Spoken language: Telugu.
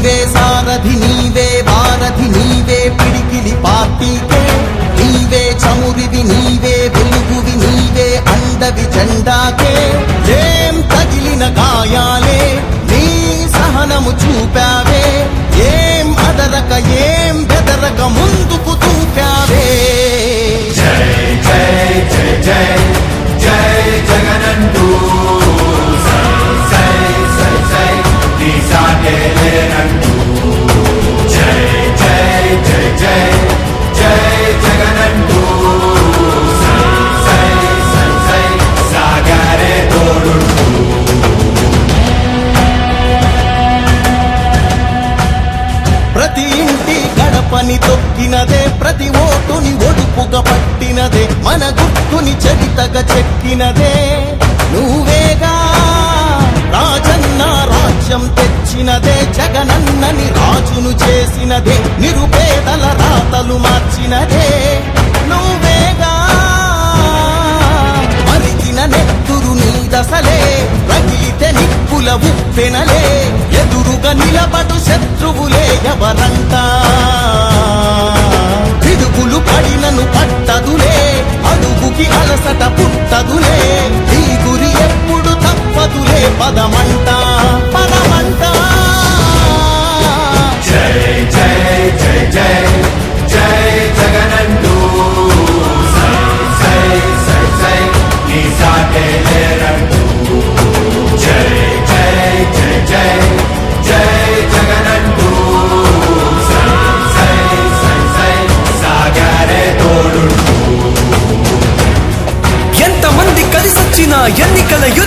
నీవే సారథి నీవే వారధి నీవే పిడికిలి పార్టీకే నీవే చమురివి నీవే వెలుగువి నీవే అండవి జెండాకే ఏం తగిలిన గాయాలే నీ సహనము చూపావే ఏం అదరక ఏం బెదరక ముందుకు చూపావే జై జై జై జై జై జగనంటూ సై సై సై నీ సాటే లేనంటూ జై జై జై జై జై జగనంటూ సై సై సై సై సాగరే తోడుంటూ ప్రతి ఇంటి గడపని తొక్కినదే ప్రతి ఓటుని ఒడుపుగా పట్టినదే మన గుర్తుని చరితగా చెక్కినదే నువ్వేగా రాజన్న రాజ్యం తెచ్చినదే జగనన్నని రాజును చేసినదే నిరుపేదల రాతలు మార్చినదే నువ్వేగా మరిగిన నెత్తురు నీ దశలే రగిలితే నిప్పుల ఉప్పెనలే ఎదురుగా నిలబడు శత్రువులే ఎవరంట పిడుగులు పడినను పట్టదులే అడుగుకి అలసట పుట్టదులే ఈ గురి ఎప్పుడు తప్పదులే పదమంట